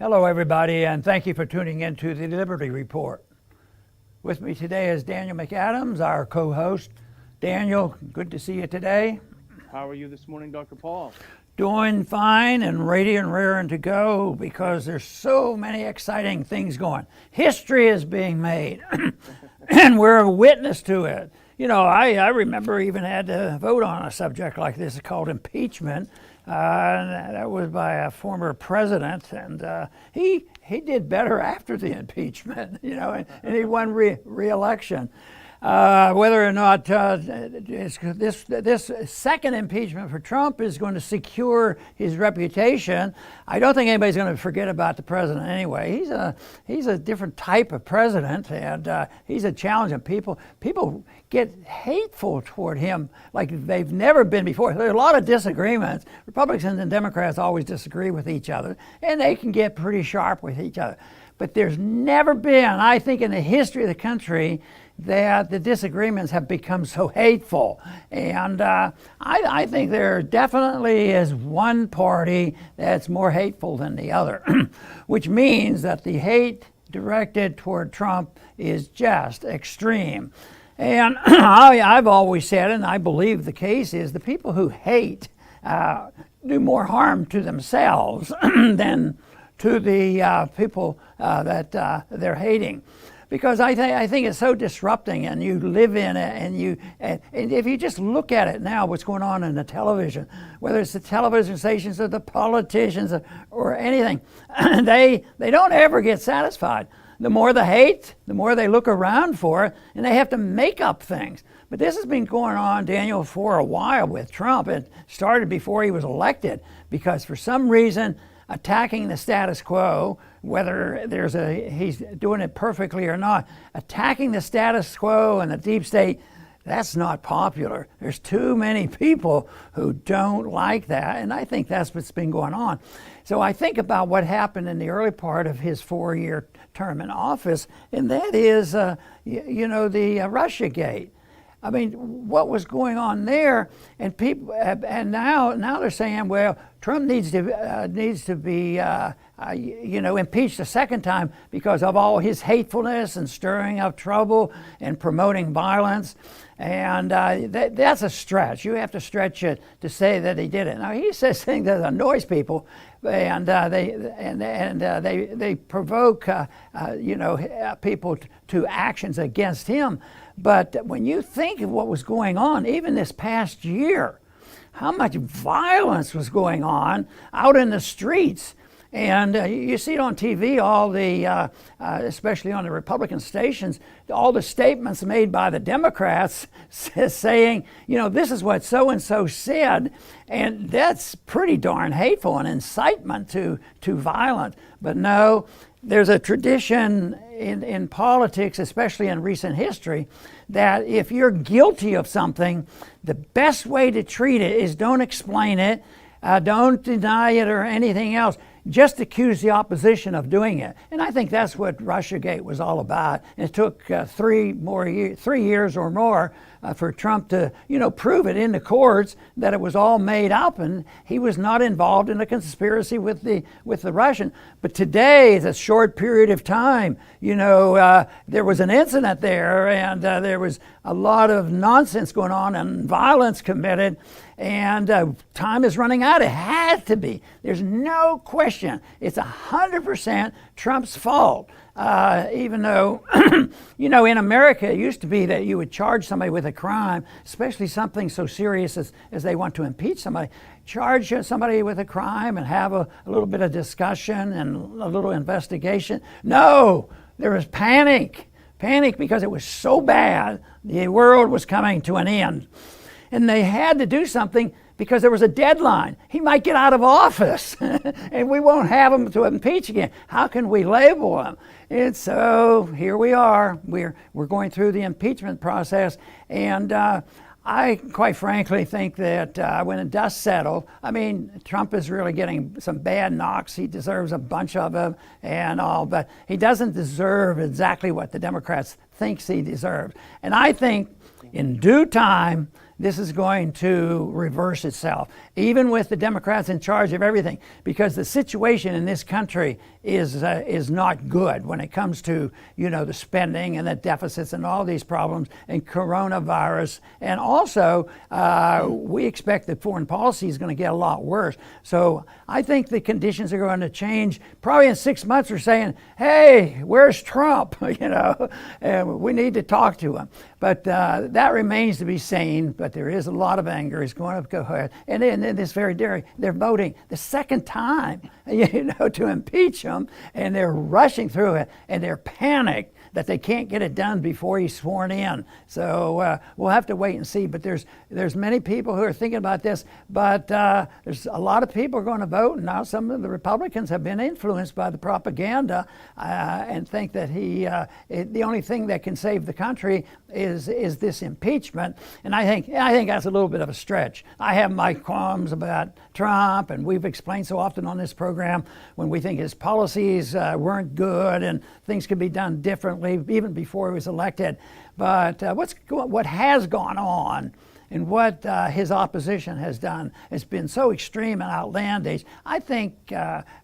Hello, everybody, and thank you for tuning in to the Liberty Report. With me today is Daniel McAdams, our co-host. Daniel, good to see you today. How are you this morning, Dr. Paul? Doing fine and ready and raring to go because there's so many exciting things going. History is being made, and we're a witness to it. You know, I remember even had to vote on a subject like this called impeachment. That was by a former president, and he did better after the impeachment, you know, and he won re-election. Whether or not this second impeachment for Trump is going to secure his reputation, I don't think anybody's going to forget about the president anyway. He's a different type of president, and he's a challenge, and people get hateful toward him like they've never been before. There are a lot of disagreements. Republicans and Democrats always disagree with each other, and they can get pretty sharp with each other. But there's never been, I think, in the history of the country that the disagreements have become so hateful. And I think there definitely is one party that's more hateful than the other, which means that the hate directed toward Trump is just extreme. And I've always said, and I believe the case is, the people who hate do more harm to themselves than to the people that they're hating. Because I think it's so disrupting, and you live in it, and if you just look at it now, what's going on in the television, whether it's the television stations or the politicians or anything, they don't ever get satisfied. The more the hate, the more they look around for it, and they have to make up things. But this has been going on, Daniel, for a while with Trump. It started before he was elected, because for some reason, attacking the status quo, whether he's doing it perfectly or not, attacking the status quo and the deep state, that's not popular. There's too many people who don't like that, and I think that's what's been going on. So I think about what happened in the early part of his 4-year term in office, and that is, the Russiagate. I mean, what was going on there? And people, and now they're saying, well, Trump needs to be, impeached a second time because of all his hatefulness and stirring up trouble and promoting violence. And that's a stretch. You have to stretch it to say that he did it. Now he says things that annoys people, and they provoke people to actions against him. But when you think of what was going on, even this past year, how much violence was going on out in the streets. And you see it on TV, all the, especially on the Republican stations, all the statements made by the Democrats saying, this is what so-and-so said. And that's pretty darn hateful, an incitement to violence. But no, there's a tradition in politics, especially in recent history, that if you're guilty of something, the best way to treat it is don't explain it, don't deny it or anything else. Just accuse the opposition of doing it. And I think that's what Russiagate was all about. It took 3 years or more for Trump to, prove it in the courts that it was all made up and he was not involved in a conspiracy with the Russian. But today, it's a short period of time. There was an incident there, and there was a lot of nonsense going on and violence committed. And time is running out. It has to be. There's no question. It's 100% Trump's fault. Even though, in America, it used to be that you would charge somebody with a crime, especially something so serious as they want to impeach somebody. Charge somebody with a crime and have a little bit of discussion and a little investigation. No, there was panic because it was so bad. The world was coming to an end. And they had to do something because there was a deadline. He might get out of office and we won't have him to impeach again. How can we label him? And so here we are. We're going through the impeachment process. And I quite frankly think that when the dust settles, Trump is really getting some bad knocks. He deserves a bunch of them and all, but he doesn't deserve exactly what the Democrats thinks he deserves. And I think in due time, this is going to reverse itself, even with the Democrats in charge of everything, because the situation in this country is not good when it comes to, the spending and the deficits and all these problems and coronavirus. And also, we expect that foreign policy is going to get a lot worse. So I think the conditions are going to change. Probably in 6 months, we're saying, hey, where's Trump? And we need to talk to him. But that remains to be seen. But there is a lot of anger. It's going to go ahead. And then this very day, they're voting the second time, to impeach him. And they're rushing through it. And they're panicked that they can't get it done before he's sworn in. So we'll have to wait and see. But there's many people who are thinking about this. But there's a lot of people going to vote. And now some of the Republicans have been influenced by the propaganda and think that the only thing that can save the country is this impeachment. And I think that's a little bit of a stretch. I have my qualms about Trump, and we've explained so often on this program when we think his policies weren't good and things could be done differently even before he was elected. But what has gone on and what his opposition has done has been so extreme and outlandish. I think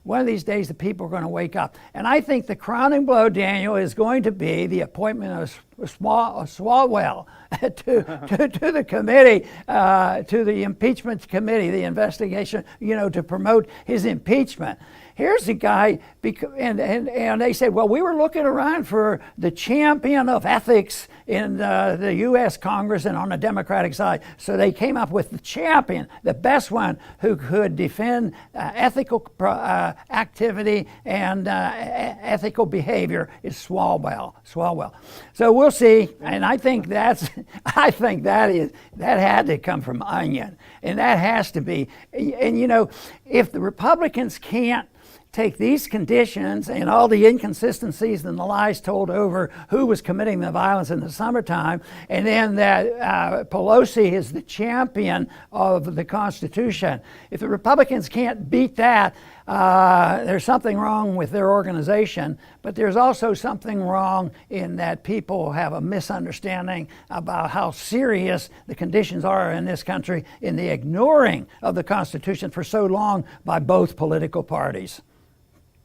one of these days the people are going to wake up. And I think the crowning blow, Daniel, is going to be the appointment of Swalwell to the committee, to the impeachment committee, the investigation, to promote his impeachment. Here's the guy, and they said, well, we were looking around for the champion of ethics in the U.S. Congress and on the Democratic side. So they came up with the champion, the best one who could defend ethical activity and ethical behavior is Swalwell. So we'll see, and I think that had to come from Onion, and that has to be, and if the Republicans can't take these conditions and all the inconsistencies and the lies told over who was committing the violence in the summertime, and then that Pelosi is the champion of the Constitution. If the Republicans can't beat that, there's something wrong with their organization, but there's also something wrong in that people have a misunderstanding about how serious the conditions are in this country in the ignoring of the Constitution for so long by both political parties.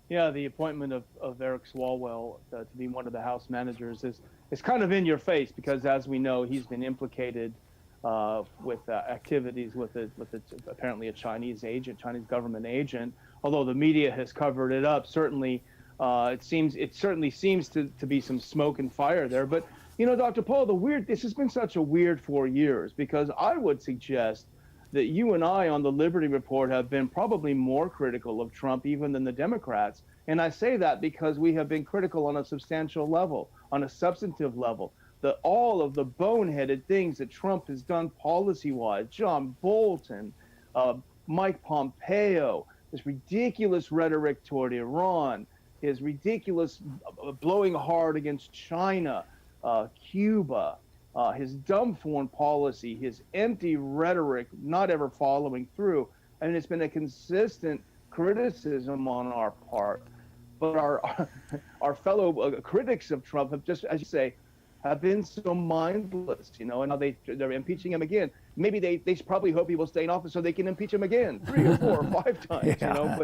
Yeah, the appointment of Eric Swalwell to be one of the House managers is kind of in your face because, as we know, he's been implicated with activities with apparently a Chinese government agent. Although the media has covered it up, certainly it certainly seems to be some smoke and fire there. But Dr. Paul, this has been such a weird 4 years because I would suggest that you and I on the Liberty Report have been probably more critical of Trump even than the Democrats. And I say that because we have been critical on a substantial level, on a substantive level. All of the boneheaded things that Trump has done policy-wise, John Bolton, Mike Pompeo, his ridiculous rhetoric toward Iran, his ridiculous blowing hard against China, Cuba, his dumb foreign policy, his empty rhetoric, not ever following through. I mean, it's been a consistent criticism on our part. But our fellow critics of Trump have just, as you say, have been so mindless, and now they're impeaching him again. Maybe they probably hope he will stay in office so they can impeach him again 3 or 4 or 5 times, Yeah.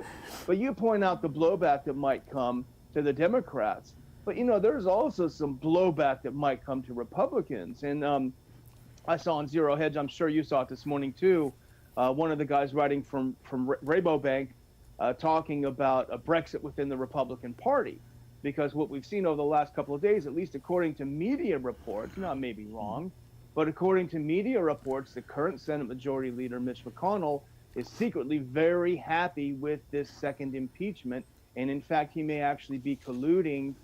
But you point out the blowback that might come to the Democrats. But, there's also some blowback that might come to Republicans. And I saw on Zero Hedge, I'm sure you saw it this morning too, one of the guys writing from Rabobank talking about a Brexit within the Republican Party. Because what we've seen over the last couple of days, at least according to media reports, I may be wrong, but according to media reports, the current Senate Majority Leader, Mitch McConnell, is secretly very happy with this second impeachment. And in fact, he may actually be colluding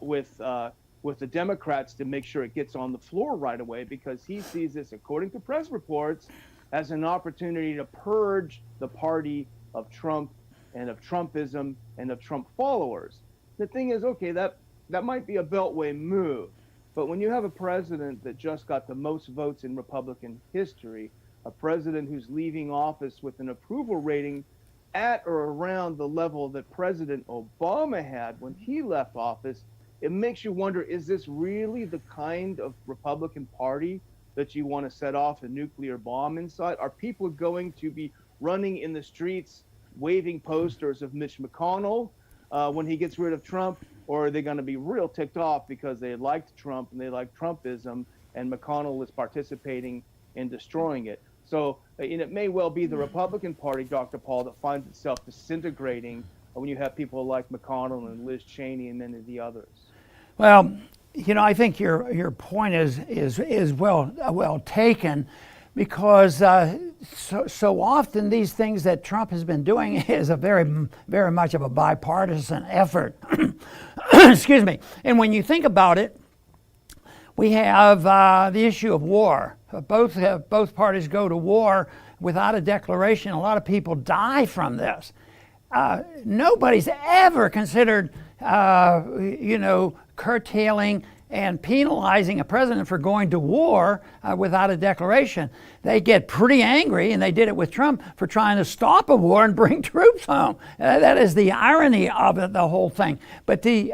with the Democrats to make sure it gets on the floor right away, because he sees this, according to press reports, as an opportunity to purge the party of Trump and of Trumpism and of Trump followers. The thing is, okay, that might be a beltway move, but when you have a president that just got the most votes in Republican history, a president who's leaving office with an approval rating at or around the level that President Obama had when he left office, it makes you wonder, is this really the kind of Republican Party that you want to set off a nuclear bomb inside? Are people going to be running in the streets waving posters of Mitch McConnell when he gets rid of Trump? Or are they going to be real ticked off because they liked Trump and they like Trumpism, and McConnell is participating in destroying it? So and it may well be the Republican Party, Dr. Paul, that finds itself disintegrating when you have people like McConnell and Liz Cheney and many of the others. Well, I think your point is well taken, because so often these things that Trump has been doing is a very much of a bipartisan effort. Excuse me. And when you think about it, we have the issue of war. Both parties go to war without a declaration. A lot of people die from this. Nobody's ever considered, curtailing and penalizing a president for going to war without a declaration. They get pretty angry, and they did it with Trump for trying to stop a war and bring troops home. That is the irony of it, the whole thing. But the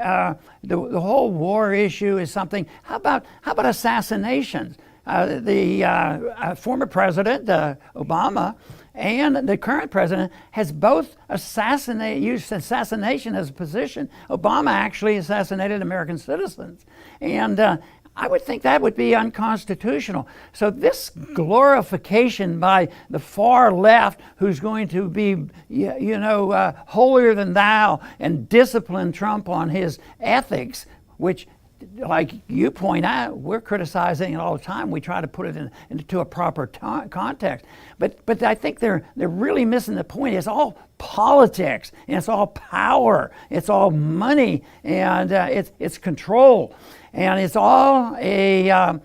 whole war issue is something. How about assassinations? The former president, Obama, and the current president has both used assassination as a position. Obama actually assassinated American citizens. And I would think that would be unconstitutional. So this glorification by the far left, who's going to be, holier than thou and discipline Trump on his ethics, which, like you point out, we're criticizing it all the time. We try to put it into a proper context. But I think they're really missing the point. It's all politics, and it's all power, it's all money, and it's control, and it's all a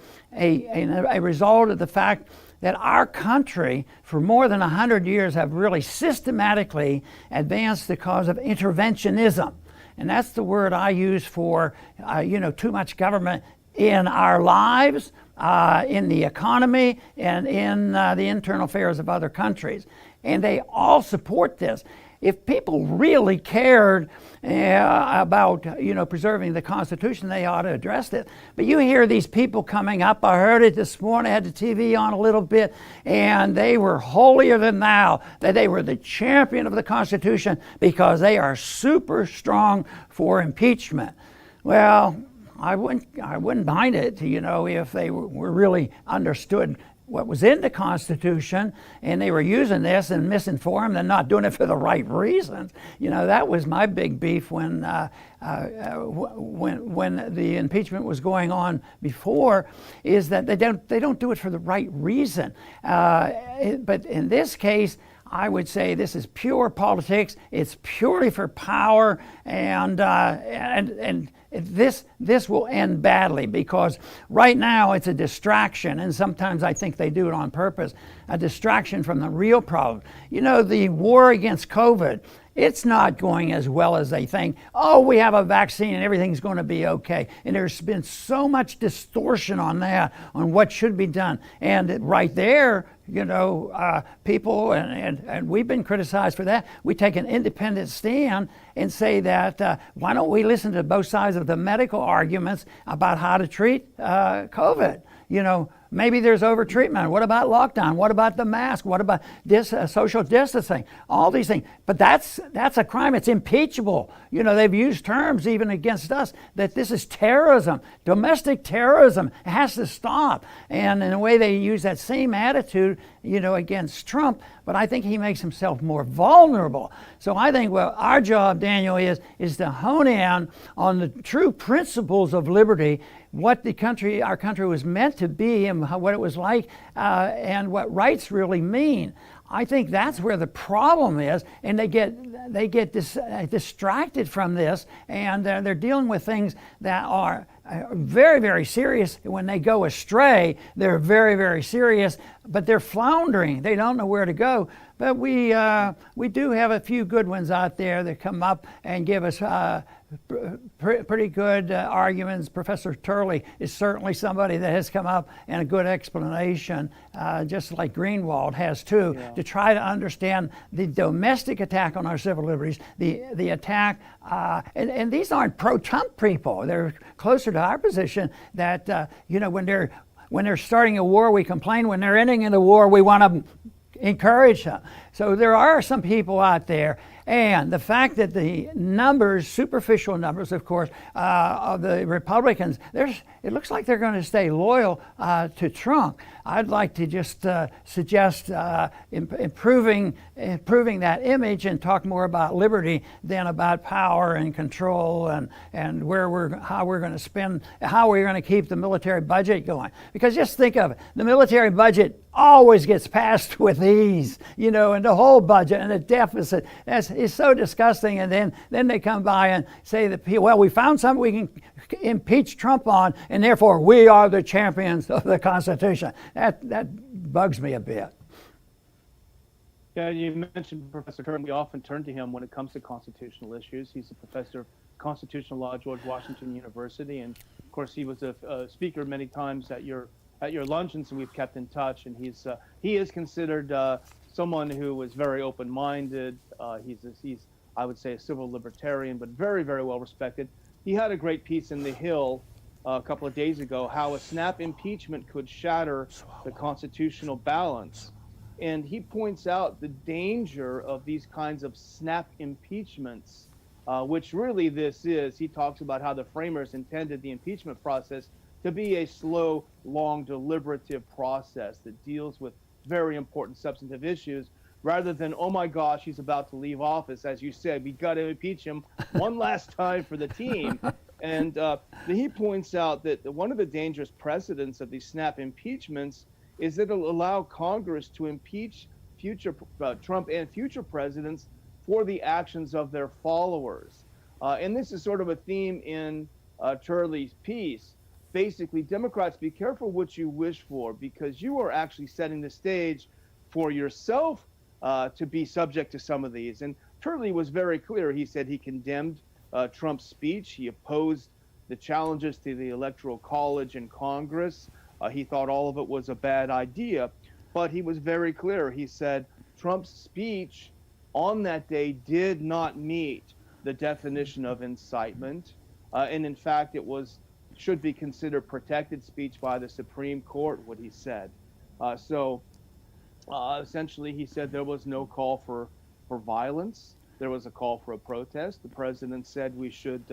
result of the fact that our country, for more than 100 years, have really systematically advanced the cause of interventionism. And that's the word I use for, too much government in our lives, in the economy, and in the internal affairs of other countries. And they all support this. If people really cared about, preserving the Constitution, they ought to address it. But you hear these people coming up. I heard it this morning. I had the TV on a little bit, and they were holier than thou, that they were the champion of the Constitution because they are super strong for impeachment. Well, I wouldn't mind it, if they were really understood what was in the Constitution, and they were using this and misinformed and not doing it for the right reasons. That was my big beef when the impeachment was going on before, is that they don't do it for the right reason. But in this case, I would say this is pure politics. It's purely for power, and this will end badly, because right now it's a distraction, and sometimes I think they do it on purpose, a distraction from the real problem. The war against COVID, it's not going as well as they think. Oh, we have a vaccine and everything's going to be okay. And there's been so much distortion on that, on what should be done. And right there, people, and we've been criticized for that. We take an independent stand and say that why don't we listen to both sides of the medical arguments about how to treat COVID? Maybe there's over-treatment. What about lockdown? What about the mask? What about social distancing? All these things. But that's a crime. It's impeachable. They've used terms even against us that this is terrorism, domestic terrorism. It has to stop. And in a way, they use that same attitude, against Trump. But I think he makes himself more vulnerable. So I think our job, Daniel, is to hone in on the true principles of liberty, what our country was meant to be, and what it was like, and what rights really mean. I think that's where the problem is, and they get distracted from this, and they're dealing with things that are very, very serious. When they go astray, they're very, very serious, but they're floundering. They don't know where to go. But we do have a few good ones out there that come up and give us pretty good arguments. Professor Turley is certainly somebody that has come up and a good explanation, just like Greenwald has too, to try to understand the domestic attack on our civil liberties, the attack, and these aren't pro-Trump people. They're closer to our position that, when When they're starting a war, we complain. When they're ending in the war, we want to encourage them. So there are some people out there. And the fact that the numbers, superficial numbers, of course, of the Republicans, it looks like they're going to stay loyal to Trump. I'd like to just suggest improving that image and talk more about liberty than about power and control and how we're going to spend, how we're going to keep the military budget going. Because just think of it, the military budget always gets passed with ease, and the whole budget and the deficit is so disgusting. And then they come by and say that, well, we found something we can impeach Trump on, and therefore we are the champions of the Constitution. That bugs me a bit. Yeah, you mentioned Professor Turley. We often turn to him when it comes to constitutional issues. He's a professor of constitutional law at George Washington University, and of course he was a speaker many times at your luncheons, and we've kept in touch. And he is considered someone who is very open-minded. He's I would say a civil libertarian, but very, very well respected. He had a great piece in The Hill a couple of days ago, how a snap impeachment could shatter the constitutional balance. And he points out the danger of these kinds of snap impeachments, which really this is. He talks about how the framers intended the impeachment process to be a slow, long, deliberative process that deals with very important substantive issues, rather than, oh my gosh, he's about to leave office. As you said, we got to impeach him one last time for the team. And he points out that one of the dangerous precedents of these snap impeachments is that it'll allow Congress to impeach future Trump and future presidents for the actions of their followers. And this is sort of a theme in Turley's piece. Basically, Democrats, be careful what you wish for, because you are actually setting the stage for yourself to be subject to some of these. And Turley was very clear. He said he condemned Trump's speech. He opposed the challenges to the Electoral College and Congress. He thought all of it was a bad idea, but he was very clear. He said Trump's speech on that day did not meet the definition of incitement. And in fact, should be considered protected speech by the Supreme Court, what he said. Essentially, he said there was no call for violence. There was a call for a protest. The president said we should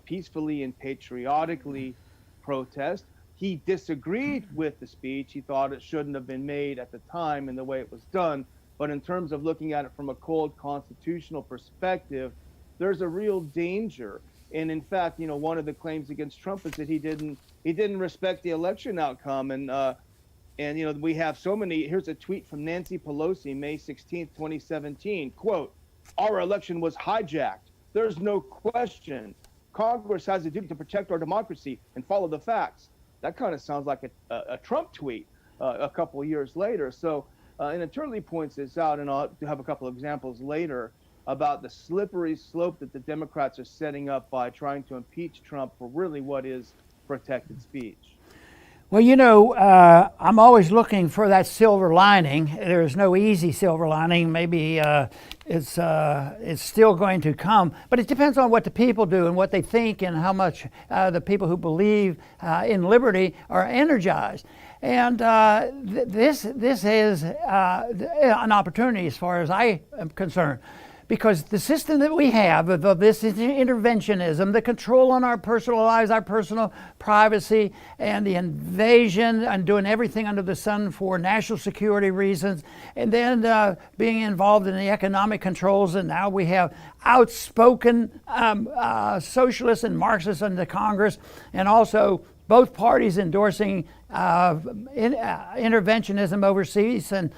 peacefully and patriotically protest. He disagreed with the speech. He thought it shouldn't have been made at the time and the way it was done. But in terms of looking at it from a cold constitutional perspective, there's a real danger. And in fact, one of the claims against Trump is that he didn't respect the election outcome. And we have so many. Here's a tweet from Nancy Pelosi, May 16th, 2017. Quote, "Our election was hijacked. There's no question. Congress has a duty to protect our democracy and follow the facts." That kind of sounds like a Trump tweet a couple of years later. So, and Turley points this out, and I'll have a couple of examples later about the slippery slope that the Democrats are setting up by trying to impeach Trump for really what is protected speech. Well, I'm always looking for that silver lining. There's no easy silver lining. Maybe it's still going to come, but it depends on what the people do and what they think and how much the people who believe in liberty are energized. And this is an opportunity as far as I am concerned. Because the system that we have of this interventionism, the control on our personal lives, our personal privacy, and the invasion and doing everything under the sun for national security reasons, and then being involved in the economic controls, and now we have outspoken socialists and Marxists in the Congress, and also both parties endorsing interventionism overseas and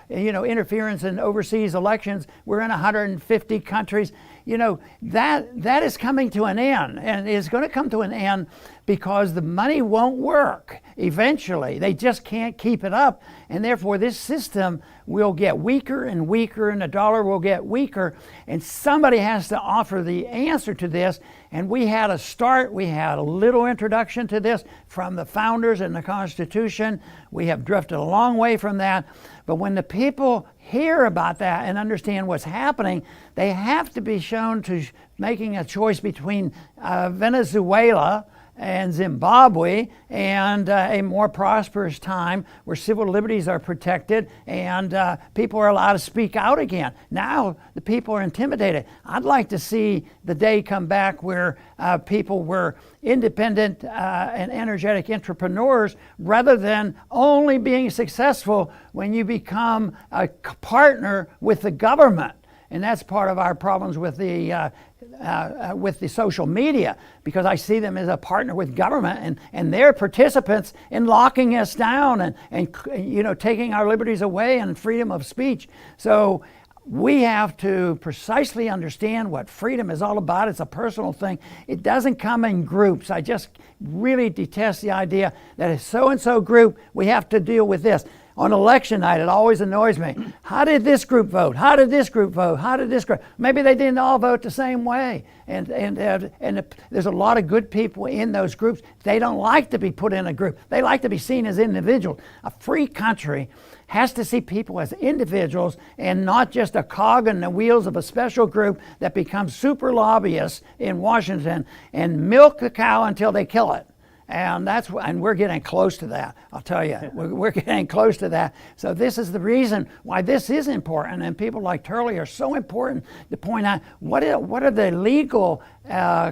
interference in overseas elections. We're in 150 countries. That is coming to an end, and is going to come to an end because the money won't work eventually. They just can't keep it up, and therefore this system will get weaker and weaker, and the dollar will get weaker, and somebody has to offer the answer to this. And we had a start. We had a little introduction to this from the founders and the Constitution. We have drifted a long way from that. But when the people hear about that and understand what's happening, they have to be shown to making a choice between Venezuela and Zimbabwe, and a more prosperous time where civil liberties are protected and people are allowed to speak out again. Now the people are intimidated. I'd like to see the day come back where people were independent and energetic entrepreneurs rather than only being successful when you become a partner with the government. And that's part of our problems with the social media, because I see them as a partner with government, and they're participants in locking us down and taking our liberties away and freedom of speech. So we have to precisely understand what freedom is all about. It's a personal thing. It doesn't come in groups. I just really detest the idea that a so-and-so group, we have to deal with this. On election night, it always annoys me. How did this group vote? How did this group vote? How did this group? Maybe they didn't all vote the same way. And there's a lot of good people in those groups. They don't like to be put in a group. They like to be seen as individuals. A free country has to see people as individuals and not just a cog in the wheels of a special group that becomes super lobbyists in Washington and milk the cow until they kill it. And we're getting close to that. I'll tell you, we're getting close to that. So this is the reason why this is important, and people like Turley are so important to point out what are the legal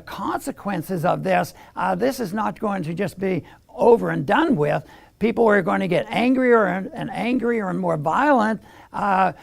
consequences of this. This is not going to just be over and done with. People are going to get angrier and angrier and more violent. But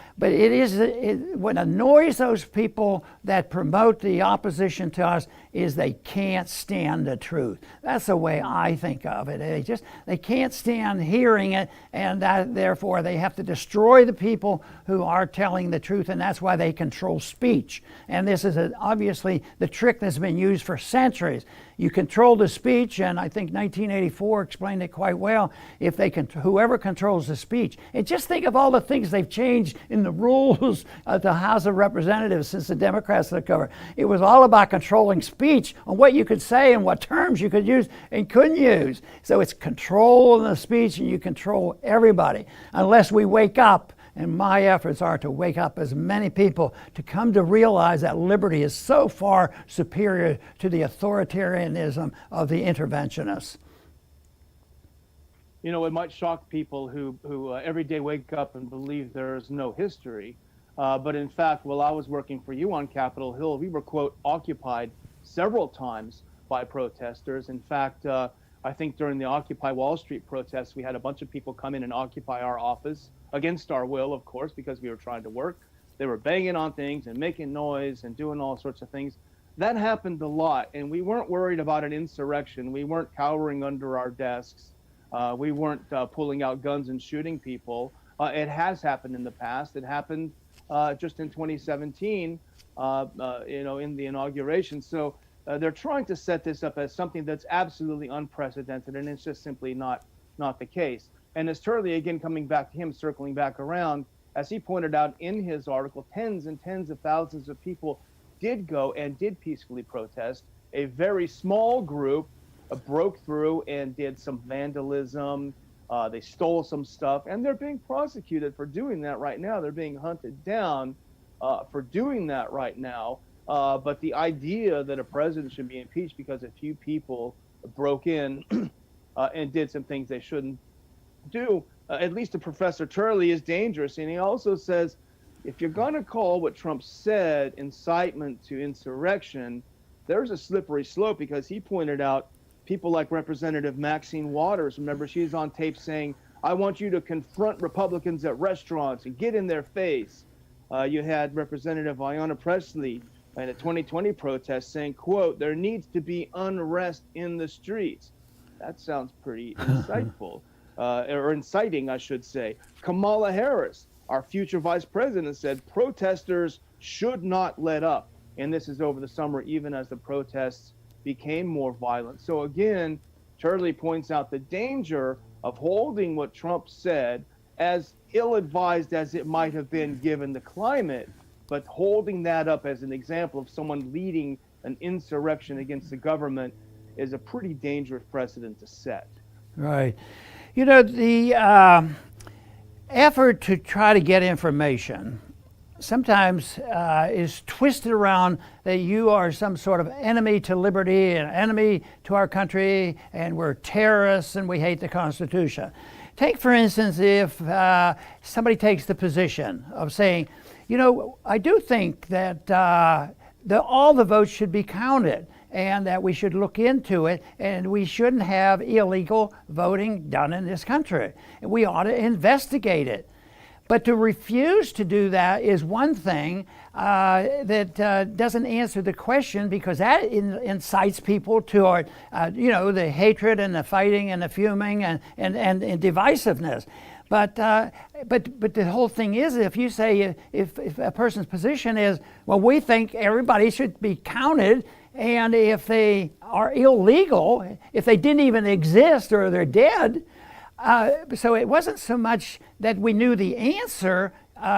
what annoys those people that promote the opposition to us is they can't stand the truth. That's the way I think of it. They can't stand hearing it, and therefore they have to destroy the people who are telling the truth, and that's why they control speech. And this is obviously the trick that's been used for centuries. You control the speech, and I think 1984 explained it quite well. Whoever controls the speech, and just think of all the things they've changed in the rules of the House of Representatives since the Democrats took over. It was all about controlling speech on what you could say and what terms you could use and couldn't use. So it's control of the speech, and you control everybody unless we wake up. And my efforts are to wake up as many people to come to realize that liberty is so far superior to the authoritarianism of the interventionists. You know, it might shock people who every day wake up and believe there is no history. But in fact, while I was working for you on Capitol Hill, we were, quote, occupied several times by protesters. In fact, I think during the Occupy Wall Street protests, we had a bunch of people come in and occupy our office against our will, of course, because we were trying to work. They were banging on things and making noise and doing all sorts of things. That happened a lot, and we weren't worried about an insurrection. We weren't cowering under our desks. We weren't pulling out guns and shooting people. It has happened in the past. It happened just in 2017, in the inauguration. So they're trying to set this up as something that's absolutely unprecedented, and it's just simply not the case. And as Turley, again, coming back to him, circling back around, as he pointed out in his article, tens and tens of thousands of people did go and did peacefully protest. A very small group broke through and did some vandalism. They stole some stuff, and they're being prosecuted for doing that right now. They're being hunted down for doing that right now. But the idea that a president should be impeached because a few people broke in and did some things they shouldn't do, at least to Professor Turley, is dangerous. And he also says, if you're going to call what Trump said incitement to insurrection, there's a slippery slope, because he pointed out people like Representative Maxine Waters. Remember, she's on tape saying, I want you to confront Republicans at restaurants and get in their face. You had Representative Ayanna Pressley in a 2020 protest saying, quote, there needs to be unrest in the streets. That sounds pretty insightful. Or inciting, I should say. Kamala Harris, our future vice president, said protesters should not let up. And this is over the summer, even as the protests became more violent. So again, Turley points out the danger of holding what Trump said, as ill-advised as it might have been given the climate, but holding that up as an example of someone leading an insurrection against the government is a pretty dangerous precedent to set. Right. The effort to try to get information sometimes is twisted around that you are some sort of enemy to liberty and enemy to our country, and we're terrorists and we hate the Constitution. Take, for instance, if somebody takes the position of saying, you know, I do think that all the votes should be counted, and that we should look into it, and we shouldn't have illegal voting done in this country. And we ought to investigate it. But to refuse to do that is one thing that doesn't answer the question, because that incites people toward, the hatred and the fighting and the fuming and divisiveness. But the whole thing is, if you say, if a person's position is, well, we think everybody should be counted, and if they are illegal, if they didn't even exist or they're dead, so it wasn't so much that we knew the answer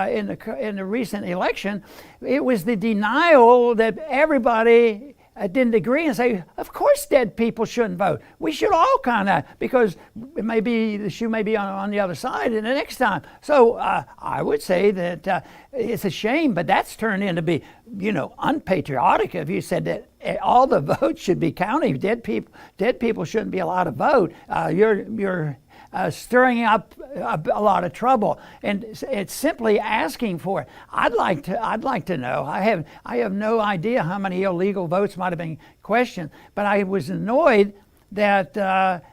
in the recent election. It was the denial that everybody didn't agree and say, of course dead people shouldn't vote. We should all kind of, because it may be, the shoe may be on the other side in the next time. So I would say that it's a shame, but that's turned into be, unpatriotic if you said that all the votes should be counted. Dead people shouldn't be allowed to vote. You're stirring up a lot of trouble, and it's simply asking for it. I'd like to know. I have no idea how many illegal votes might have been questioned, but I was annoyed that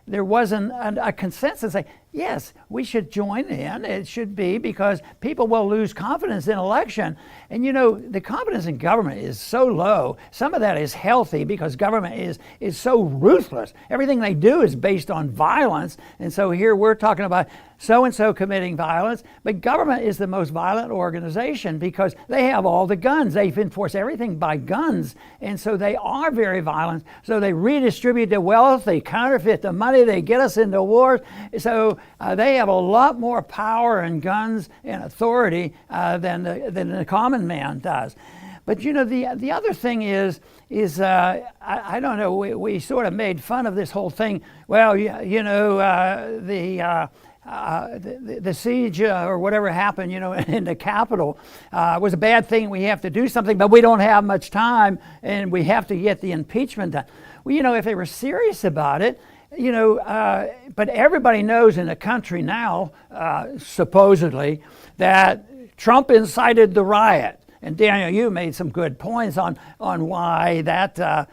there wasn't a consensus. Like, yes, we should join in. It should be, because people will lose confidence in election. And the confidence in government is so low. Some of that is healthy, because government is so ruthless. Everything they do is based on violence. And so here we're talking about so-and-so committing violence, but government is the most violent organization because they have all the guns. They enforce everything by guns, and so they are very violent. So they redistribute the wealth, they counterfeit the money, they get us into wars. So they have a lot more power and guns and authority than the common man does. But the other thing is I don't know, we sort of made fun of this whole thing. Well, the siege or whatever happened, in the Capitol was a bad thing. We have to do something, but we don't have much time, and we have to get the impeachment done. Well, if they were serious about it, but everybody knows in the country now, supposedly, that Trump incited the riot. And Daniel, you made some good points on why that's a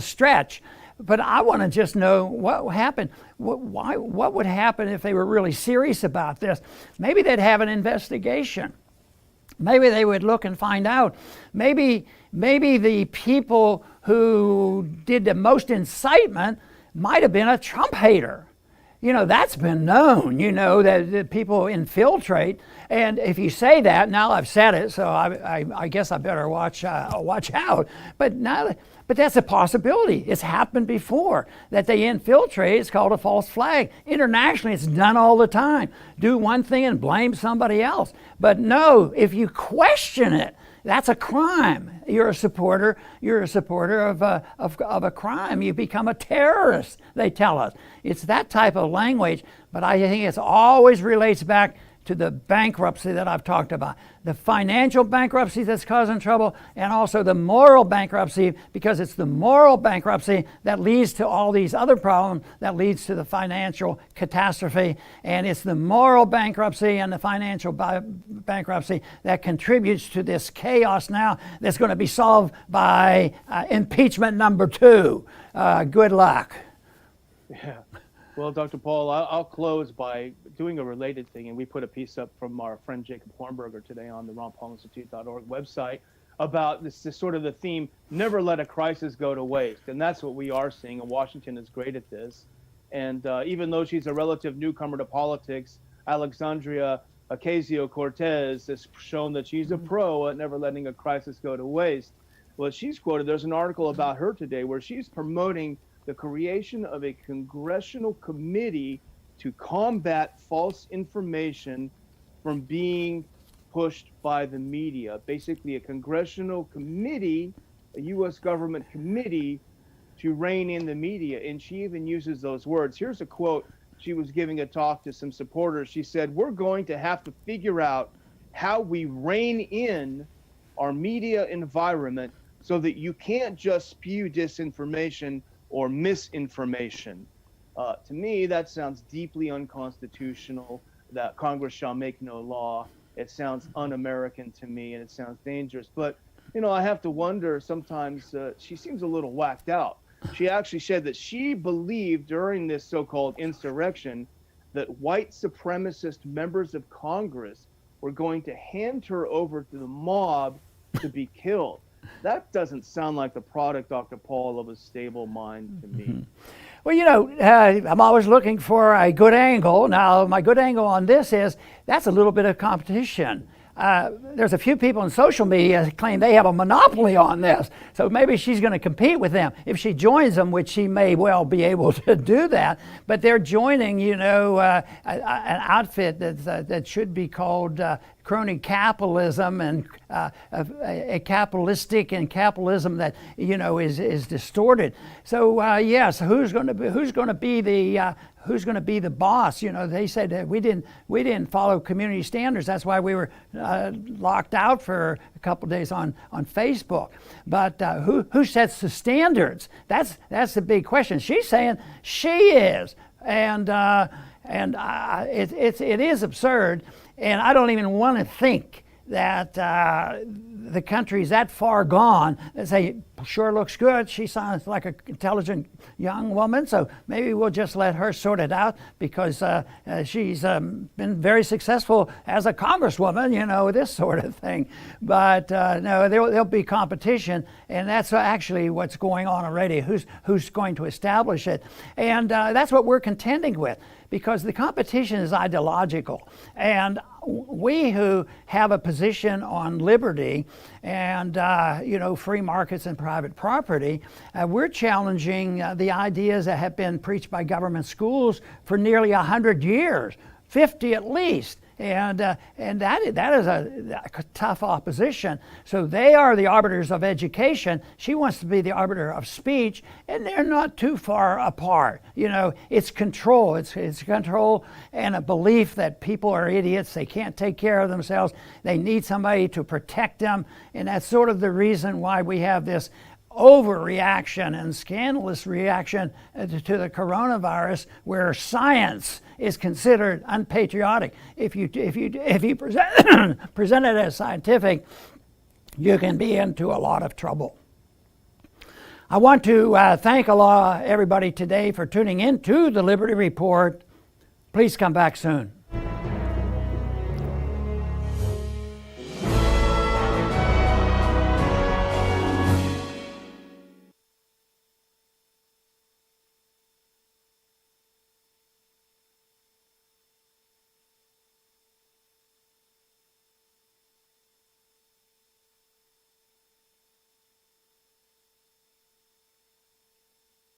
stretch. But I want to just know what happened. What would happen if they were really serious about this? Maybe they'd have an investigation. Maybe they would look and find out. Maybe the people who did the most incitement might have been a Trump hater. That's been known, that people infiltrate. And if you say that, now I've said it, so I guess I better watch out. But that's a possibility. It's happened before, that they infiltrate. It's called a false flag. Internationally, it's done all the time. Do one thing and blame somebody else. But no, if you question it, that's a crime. You're a supporter of a crime. You become a terrorist, they tell us. It's that type of language, but I think it always relates back to the bankruptcy that I've talked about. The financial bankruptcy that's causing trouble, and also the moral bankruptcy, because it's the moral bankruptcy that leads to all these other problems, that leads to the financial catastrophe. And it's the moral bankruptcy and the financial bankruptcy that contributes to this chaos now that's going to be solved by impeachment number 2. Good luck. Yeah. Well, Dr. Paul, I'll close by doing a related thing, and we put a piece up from our friend Jacob Hornberger today on the ronpaulinstitute.org website about this sort of the theme, never let a crisis go to waste. And that's what we are seeing, and Washington is great at this. And even though she's a relative newcomer to politics, Alexandria Ocasio-Cortez has shown that she's a pro at never letting a crisis go to waste. Well, she's quoted, there's an article about her today where she's promoting the creation of a congressional committee to combat false information from being pushed by the media. Basically, a congressional committee, a U.S. government committee to rein in the media. And she even uses those words. Here's a quote. She was giving a talk to some supporters. She said, "We're going to have to figure out how we rein in our media environment so that you can't just spew disinformation or misinformation. To me, that sounds deeply unconstitutional, that Congress shall make no law. It sounds un-American to me, and it sounds dangerous. But, I have to wonder sometimes, she seems a little whacked out. She actually said that she believed during this so-called insurrection that white supremacist members of Congress were going to hand her over to the mob to be killed. That doesn't sound like the product, Dr. Paul, of a stable mind to me. Well, I'm always looking for a good angle. Now, my good angle on this is that's a little bit of competition. There's a few people in social media that claim they have a monopoly on this. So maybe she's going to compete with them. If she joins them, which she may well be able to do that, but they're joining, an outfit that should be called crony capitalism, and a capitalistic and capitalism that is distorted. So yes, who's going to be the boss? They said that we didn't follow community standards. That's why we were locked out for a couple of days on Facebook. But who sets the standards? That's the big question. She's saying she is, and it is absurd. And I don't even want to think that the country's that far gone and say, sure looks good. She sounds like an intelligent young woman, so maybe we'll just let her sort it out because she's been very successful as a congresswoman, this sort of thing. But no, there'll be competition, and that's actually what's going on already. Who's going to establish it? And that's what we're contending with, because the competition is ideological. And we who have a position on liberty and free markets and private property, we're challenging the ideas that have been preached by government schools for nearly 100 years, 50 at least. And that is a tough opposition. So they are the arbiters of education. She wants to be the arbiter of speech, and they're not too far apart. It's control. It's control and a belief that people are idiots. They can't take care of themselves. They need somebody to protect them. And that's sort of the reason why we have this overreaction and scandalous reaction to the coronavirus, where science is considered unpatriotic. If you present it as scientific, you can be into a lot of trouble. I want to thank everybody today for tuning in to the Liberty Report. Please come back soon.